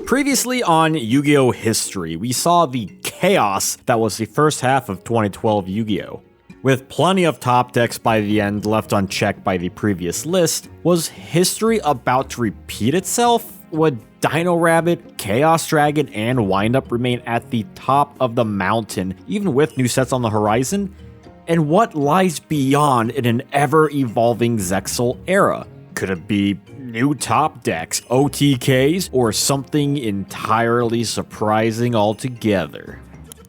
Previously on Yu-Gi-Oh! History, we saw the chaos that was the first half of 2012 Yu-Gi-Oh! With plenty of top decks by the end left unchecked by the previous list, was history about to repeat itself? Would Dino Rabbit, Chaos Dragon, and Windup remain at the top of the mountain, even with new sets on the horizon? And what lies beyond in an ever-evolving Zexel era? Could it be new top decks, OTKs, or something entirely surprising altogether?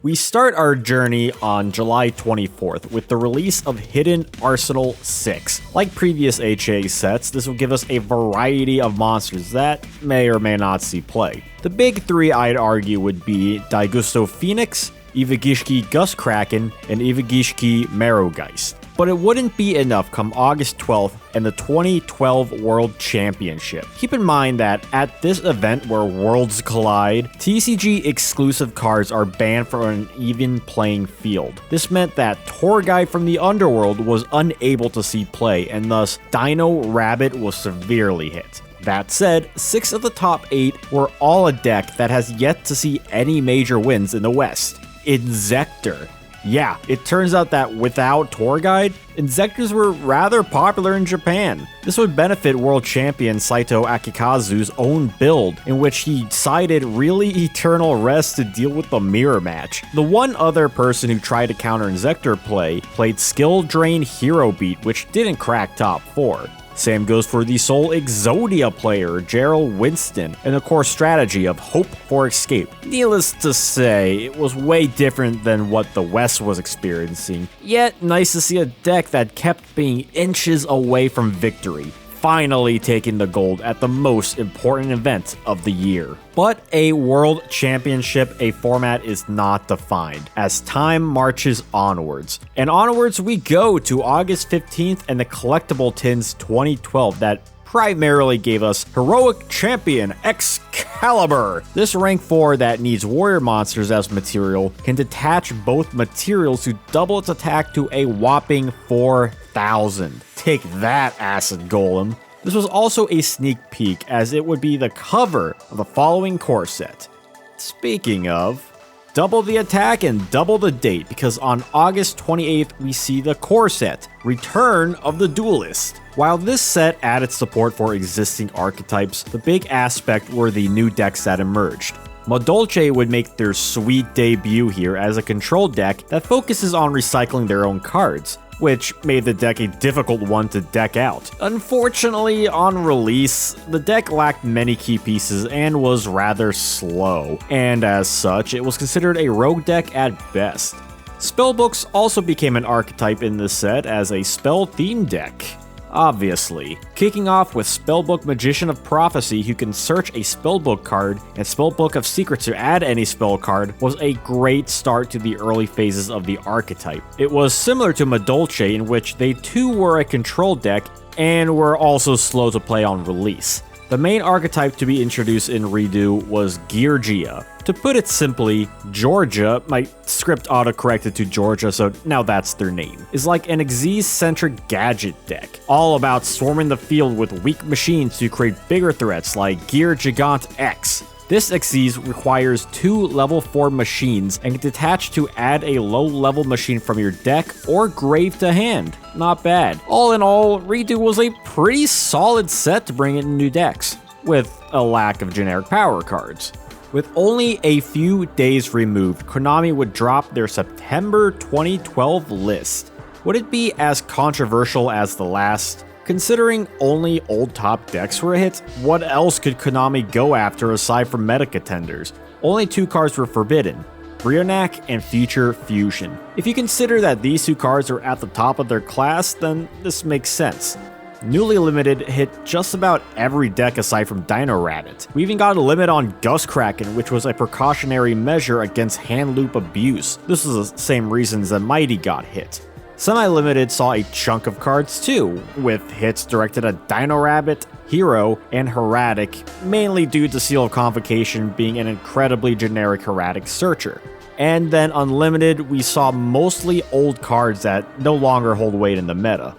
We start our journey on July 24th with the release of Hidden Arsenal 6. Like previous HA sets, this will give us a variety of monsters that may or may not see play. The big three I'd argue would be Daigusto Phoenix, Ivagishki Gust Kraken, and Ivagishki Marrowgeist. But it wouldn't be enough come August 12th and the 2012 World Championship. Keep in mind that at this event where worlds collide, TCG exclusive cards are banned from an even playing field. This meant that Tour Guide from the Underworld was unable to see play, and thus Dino Rabbit was severely hit. That said, 6 of the top 8 were all a deck that has yet to see any major wins in the West. Inzektor. Yeah, it turns out that without Tour Guide, Inzektors were rather popular in Japan. This would benefit world champion Saito Akikazu's own build, in which he cited really Eternal Rest to deal with the mirror match. The one other person who tried to counter Inzektor play played Skill Drain Hero Beat, which didn't crack top 4. Same goes for the sole Exodia player, Gerald Winston, and the core strategy of Hope for Escape. Needless to say, it was way different than what the West was experiencing, yet nice to see a deck that kept being inches away from victory, finally taking the gold at the most important event of the year. But a world championship, a format is not defined, as time marches onwards. And onwards we go to August 15th and the Collectable Tins 2012 that primarily gave us Heroic Champion Excalibur. This rank 4 that needs warrior monsters as material can detach both materials to double its attack to a whopping 4,000. Take that, Acid Golem. This was also a sneak peek, as it would be the cover of the following core set. Speaking of, double the attack and double the date, because on August 28th we see the core set, Return of the Duelist. While this set added support for existing archetypes, the big aspect were the new decks that emerged. Madolche would make their sweet debut here as a control deck that focuses on recycling their own cards, which made the deck a difficult one to deck out. Unfortunately, on release, the deck lacked many key pieces and was rather slow, and as such, it was considered a rogue deck at best. Spellbooks also became an archetype in this set as a spell-themed deck. Obviously. Kicking off with Spellbook Magician of Prophecy, who can search a spellbook card, and Spellbook of Secrets to add any spell card, was a great start to the early phases of the archetype. It was similar to Madolche, in which they too were a control deck and were also slow to play on release. The main archetype to be introduced in Redo was Georgia. To put it simply, Georgia, my script autocorrected to Georgia, so now that's their name, is like an Xyz-centric gadget deck, all about swarming the field with weak machines to create bigger threats like Gear Gigant X. This Xyz requires 2 level 4 machines and can detach to add a low level machine from your deck or grave to hand. Not bad. All in all, Redo was a pretty solid set to bring in new decks, with a lack of generic power cards. With only a few days removed, Konami would drop their September 2012 list. Would it be as controversial as the last? Considering only old top decks were a hit, what else could Konami go after aside from meta contenders? Only 2 cards were forbidden, Brionac and Future Fusion. If you consider that these 2 cards are at the top of their class, then this makes sense. Newly Limited hit just about every deck aside from Dino Rabbit. We even got a limit on Gust Kraken, which was a precautionary measure against hand loop abuse. This was the same reasons that Mighty got hit. Semi-Limited saw a chunk of cards too, with hits directed at Dino Rabbit, Hero, and Heretic, mainly due to Seal of Convocation being an incredibly generic Heretic searcher. And then Unlimited, we saw mostly old cards that no longer hold weight in the meta.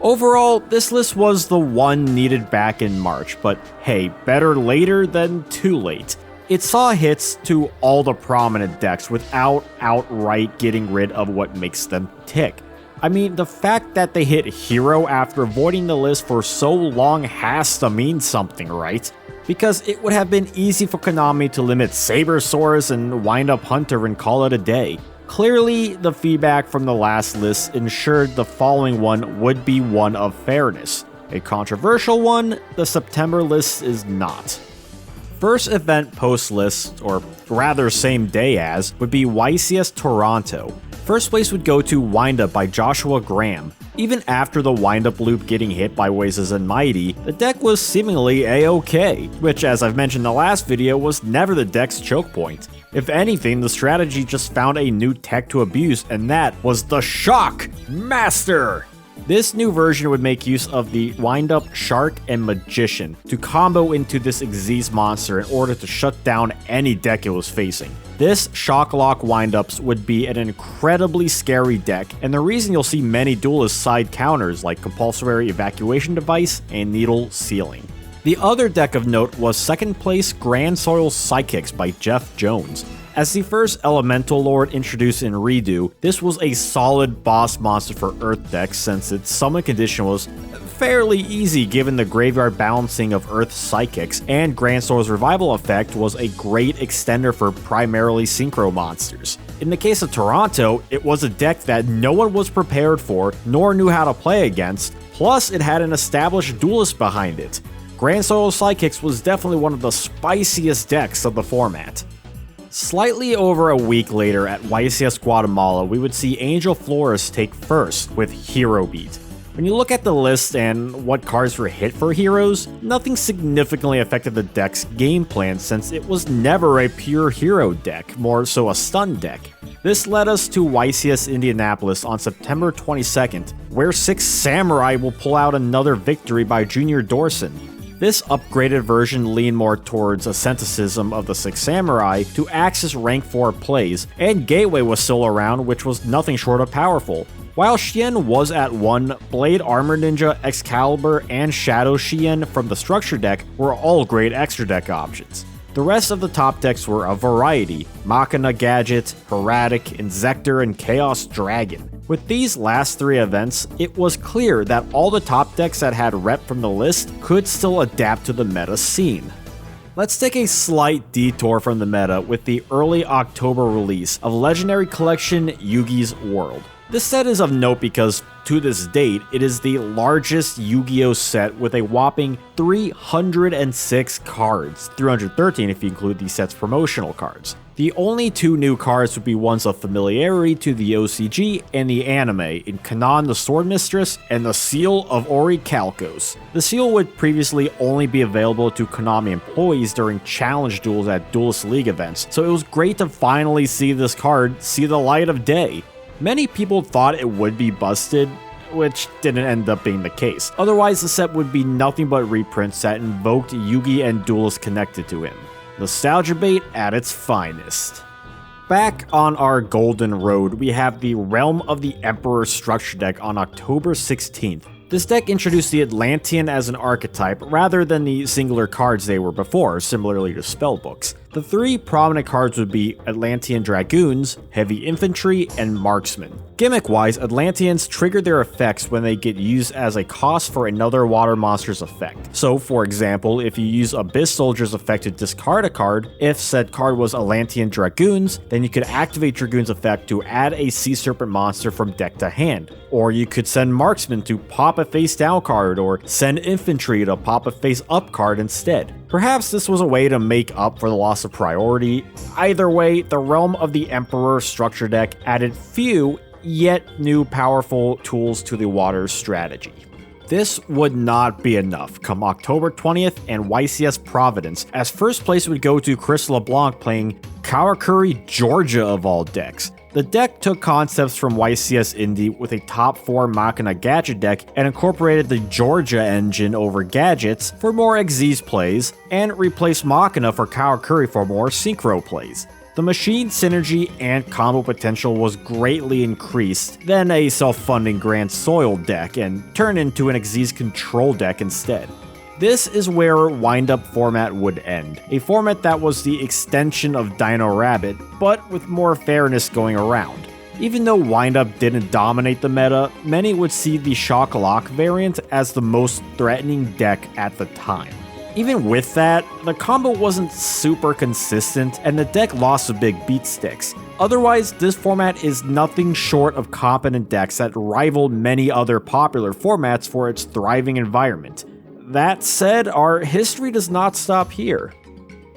Overall, this list was the one needed back in March, but hey, better later than too late. It saw hits to all the prominent decks without outright getting rid of what makes them tick. I mean, the fact that they hit Hero after avoiding the list for so long has to mean something, right? Because it would have been easy for Konami to limit Sabersaurus and wind up Hunter and call it a day. Clearly, the feedback from the last list ensured the following one would be one of fairness. A controversial one, the September list is not. First event post-list, or rather same day as, would be YCS Toronto. First place would go to Windup by Joshua Graham. Even after the windup loop getting hit by Oasis and Mighty, the deck was seemingly a-okay, which as I've mentioned in the last video was never the deck's choke point. If anything, the strategy just found a new tech to abuse, and that was the Shock Master! This new version would make use of the Windup, Shark, and Magician to combo into this Xyz monster in order to shut down any deck it was facing. This Shock Lock Windups would be an incredibly scary deck, and the reason you'll see many Duelist side counters like Compulsory Evacuation Device and Needle Sealing. The other deck of note was second place Grand Soil Psychics by Jeff Jones. As the first Elemental Lord introduced in Redo, this was a solid boss monster for Earth decks since its summon condition was fairly easy given the graveyard balancing of Earth Psychics, and Grand Soil's revival effect was a great extender for primarily Synchro monsters. In the case of Toronto, it was a deck that no one was prepared for nor knew how to play against, plus it had an established Duelist behind it. Grand Soil Psychics was definitely one of the spiciest decks of the format. Slightly over a week later at YCS Guatemala, we would see Angel Flores take first with Hero Beat. When you look at the list and what cards were hit for heroes, nothing significantly affected the deck's game plan since it was never a pure hero deck, more so a stun deck. This led us to YCS Indianapolis on September 22nd, where Six Samurai will pull out another victory by Junior Dorson. This upgraded version leaned more towards asceticism of the Six Samurai to access rank 4 plays, and Gateway was still around, which was nothing short of powerful. While Shien was at 1, Blade Armor Ninja, Excalibur, and Shadow Shien from the structure deck were all great extra deck options. The rest of the top decks were a variety: Machina Gadget, Heretic, Inzektor, and Chaos Dragon. With these last 3 events, it was clear that all the top decks that had rep from the list could still adapt to the meta scene. Let's take a slight detour from the meta with the early October release of Legendary Collection Yugi's World. This set is of note because, to this date, it is the largest Yu-Gi-Oh set with a whopping 306 cards, 313 if you include the set's promotional cards. The only 2 new cards would be ones of familiarity to the OCG and the anime, in Kanan the Sword Mistress and the Seal of Orichalcos. The seal would previously only be available to Konami employees during challenge duels at Duelist League events, so it was great to finally see this card see the light of day. Many people thought it would be busted, which didn't end up being the case. Otherwise, the set would be nothing but reprints that invoked Yugi and Duelist connected to him. Nostalgia bait at its finest. Back on our golden road, we have the Realm of the Emperor structure deck on October 16th. This deck introduced the Atlantean as an archetype rather than the singular cards they were before, similarly to spellbooks. The 3 prominent cards would be Atlantean Dragoons, Heavy Infantry, and Marksman. Gimmick-wise, Atlanteans trigger their effects when they get used as a cost for another water monster's effect. So, for example, if you use Abyss Soldier's effect to discard a card, if said card was Atlantean Dragoons, then you could activate Dragoon's effect to add a Sea Serpent monster from deck to hand. Or you could send Marksman to pop a face-down card, or send Infantry to pop a face-up card instead. Perhaps this was a way to make up for the loss of priority. Either way, the Realm of the Emperor structure deck added few, yet new powerful tools to the water strategy. This would not be enough come October 20th and YCS Providence, as first place would go to Chris LeBlanc playing Karakuri Georgia of all decks. The deck took concepts from YCS Indy with a top 4 Machina Gadget deck and incorporated the Georgia engine over Gadgets for more Xyz plays, and replaced Machina for Karakuri for more Synchro plays. The machine synergy and combo potential was greatly increased, then a self-funding Grand Soil deck, and turned into an Xyz control deck instead. This is where wind-up format would end, a format that was the extension of Dino Rabbit, but with more fairness going around. Even though wind-up didn't dominate the meta, many would see the Shock Lock variant as the most threatening deck at the time. Even with that, the combo wasn't super consistent and the deck lost to big beat sticks. Otherwise, this format is nothing short of competent decks that rival many other popular formats for its thriving environment. That said, our history does not stop here.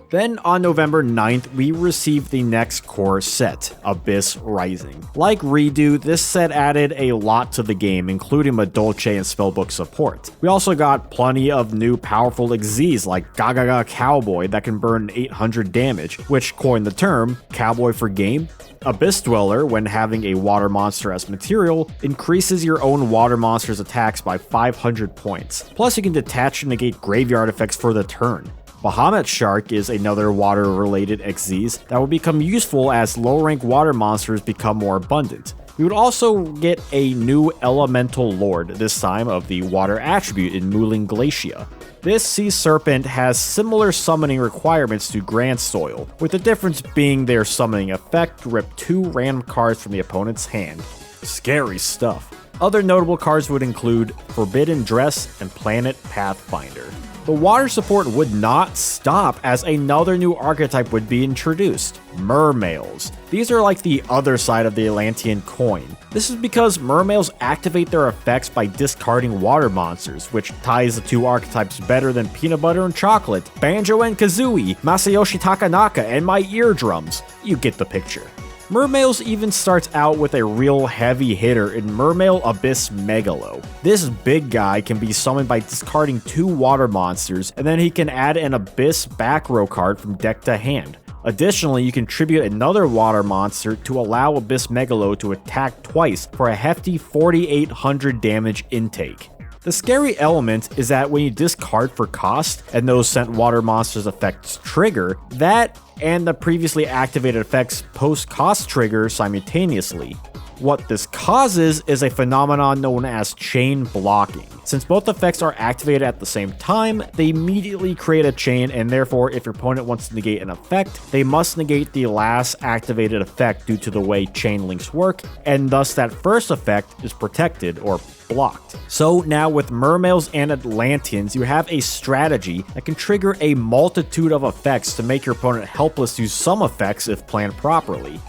Then on November 9th, we received the next core set, Abyss Rising. Like Redo, this set added a lot to the game, including Madolche and Spellbook support. We also got plenty of new powerful XZs like Gagaga Cowboy that can burn 800 damage, which coined the term Cowboy for Game. Abyss Dweller, when having a water monster as material, increases your own water monster's attacks by 500 points. Plus you can detach and negate graveyard effects for the turn. Bahamut Shark is another water-related XZ that will become useful as low-rank water monsters become more abundant. We would also get a new Elemental Lord, this time of the water attribute in Mooling Glacia. This Sea Serpent has similar summoning requirements to Grand Soil, with the difference being their summoning effect rip 2 random cards from the opponent's hand. Scary stuff. Other notable cards would include Forbidden Dress and Planet Pathfinder. The water support would not stop as another new archetype would be introduced, Mermails. These are like the other side of the Atlantean coin. This is because Mermails activate their effects by discarding water monsters, which ties the two archetypes better than Peanut Butter and Chocolate, Banjo and Kazooie, Masayoshi Takanaka, and my eardrums. You get the picture. Mermails even starts out with a real heavy hitter in Mermail Abyss Megalo. This big guy can be summoned by discarding 2 water monsters, and then he can add an Abyss back row card from deck to hand. Additionally, you can tribute another water monster to allow Abyss Megalo to attack twice for a hefty 4,800 damage intake. The scary element is that when you discard for cost and those sent water monsters effects trigger, that and the previously activated effects post-cost trigger simultaneously. What this causes is a phenomenon known as chain blocking. Since both effects are activated at the same time, they immediately create a chain, and therefore if your opponent wants to negate an effect, they must negate the last activated effect due to the way chain links work, and thus that first effect is protected or blocked. So now with Mermails and Atlanteans, you have a strategy that can trigger a multitude of effects to make your opponent helpless to some effects if planned properly.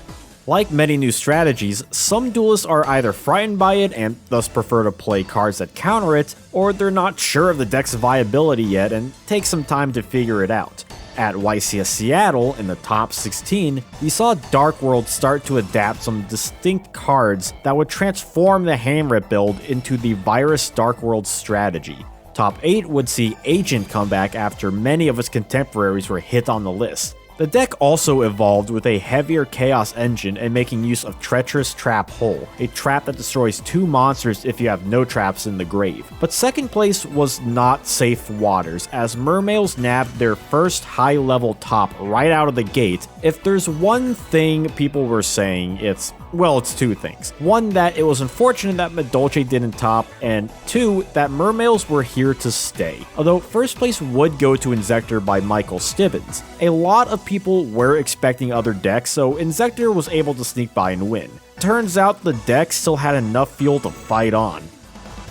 Like many new strategies, some duelists are either frightened by it and thus prefer to play cards that counter it, or they're not sure of the deck's viability yet and take some time to figure it out. At YCS Seattle, in the top 16, we saw Dark World start to adapt some distinct cards that would transform the Hamrit build into the Virus Dark World strategy. Top 8 would see Agent come back after many of its contemporaries were hit on the list. The deck also evolved with a heavier Chaos engine and making use of Treacherous Trap Hole, a trap that destroys 2 monsters if you have no traps in the grave. But second place was not safe waters, as Mermails nabbed their first high-level top right out of the gate. If there's one thing people were saying, it's 2 things. One, that it was unfortunate that Madolche didn't top, and 2, that Mermails were here to stay. Although first place would go to Inzektor by Michael Stibbins. A lot of people were expecting other decks, so Inzektor was able to sneak by and win. Turns out the deck still had enough fuel to fight on.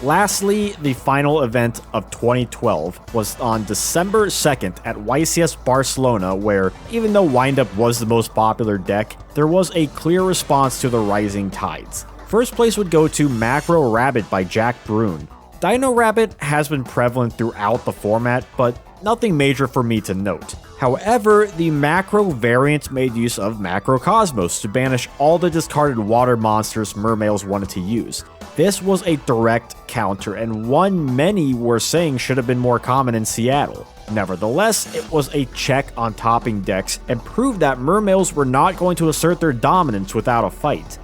Lastly, the final event of 2012 was on December 2nd at YCS Barcelona, where, even though Windup was the most popular deck, there was a clear response to the rising tides. First place would go to Macro Rabbit by Jack Brune. Dino Rabbit has been prevalent throughout the format, but nothing major for me to note. However, the macro variant made use of Macrocosmos to banish all the discarded water monsters Mermails wanted to use. This was a direct counter, and one many were saying should have been more common in Seattle. Nevertheless, it was a check on topping decks and proved that Mermails were not going to assert their dominance without a fight.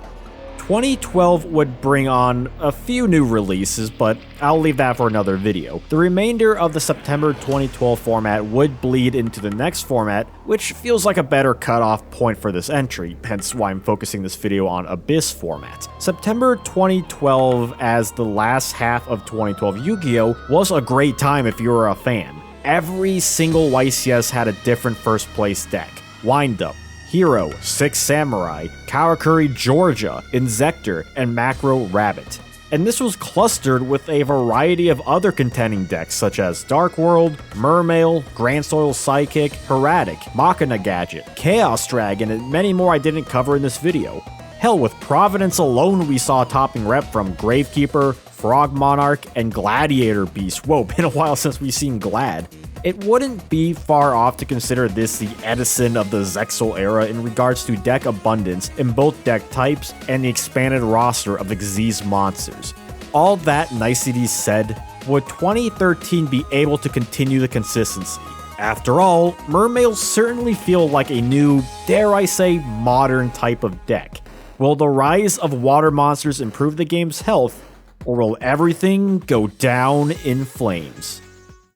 2012 would bring on a few new releases, but I'll leave that for another video. The remainder of the September 2012 format would bleed into the next format, which feels like a better cutoff point for this entry, hence why I'm focusing this video on Abyss format. September 2012 as the last half of 2012 Yugioh was a great time if you were a fan. Every single YCS had a different first place deck. Windup, Hero, Six Samurai, Karakuri Georgia, Insector, and Macro Rabbit. And this was clustered with a variety of other contending decks such as Dark World, Mermail, Grand Soil Psychic, Heratic, Machina Gadget, Chaos Dragon, and many more I didn't cover in this video. Hell, with Providence alone we saw topping rep from Gravekeeper, Frog Monarch, and Gladiator Beast. Whoa, been a while since we've seen Glad. It wouldn't be far off to consider this the Edison of the Zexel era in regards to deck abundance in both deck types and the expanded roster of Xyz monsters. All that niceties said, would 2013 be able to continue the consistency? After all, Mermails certainly feel like a new, dare I say, modern type of deck. Will the rise of water monsters improve the game's health, or will everything go down in flames?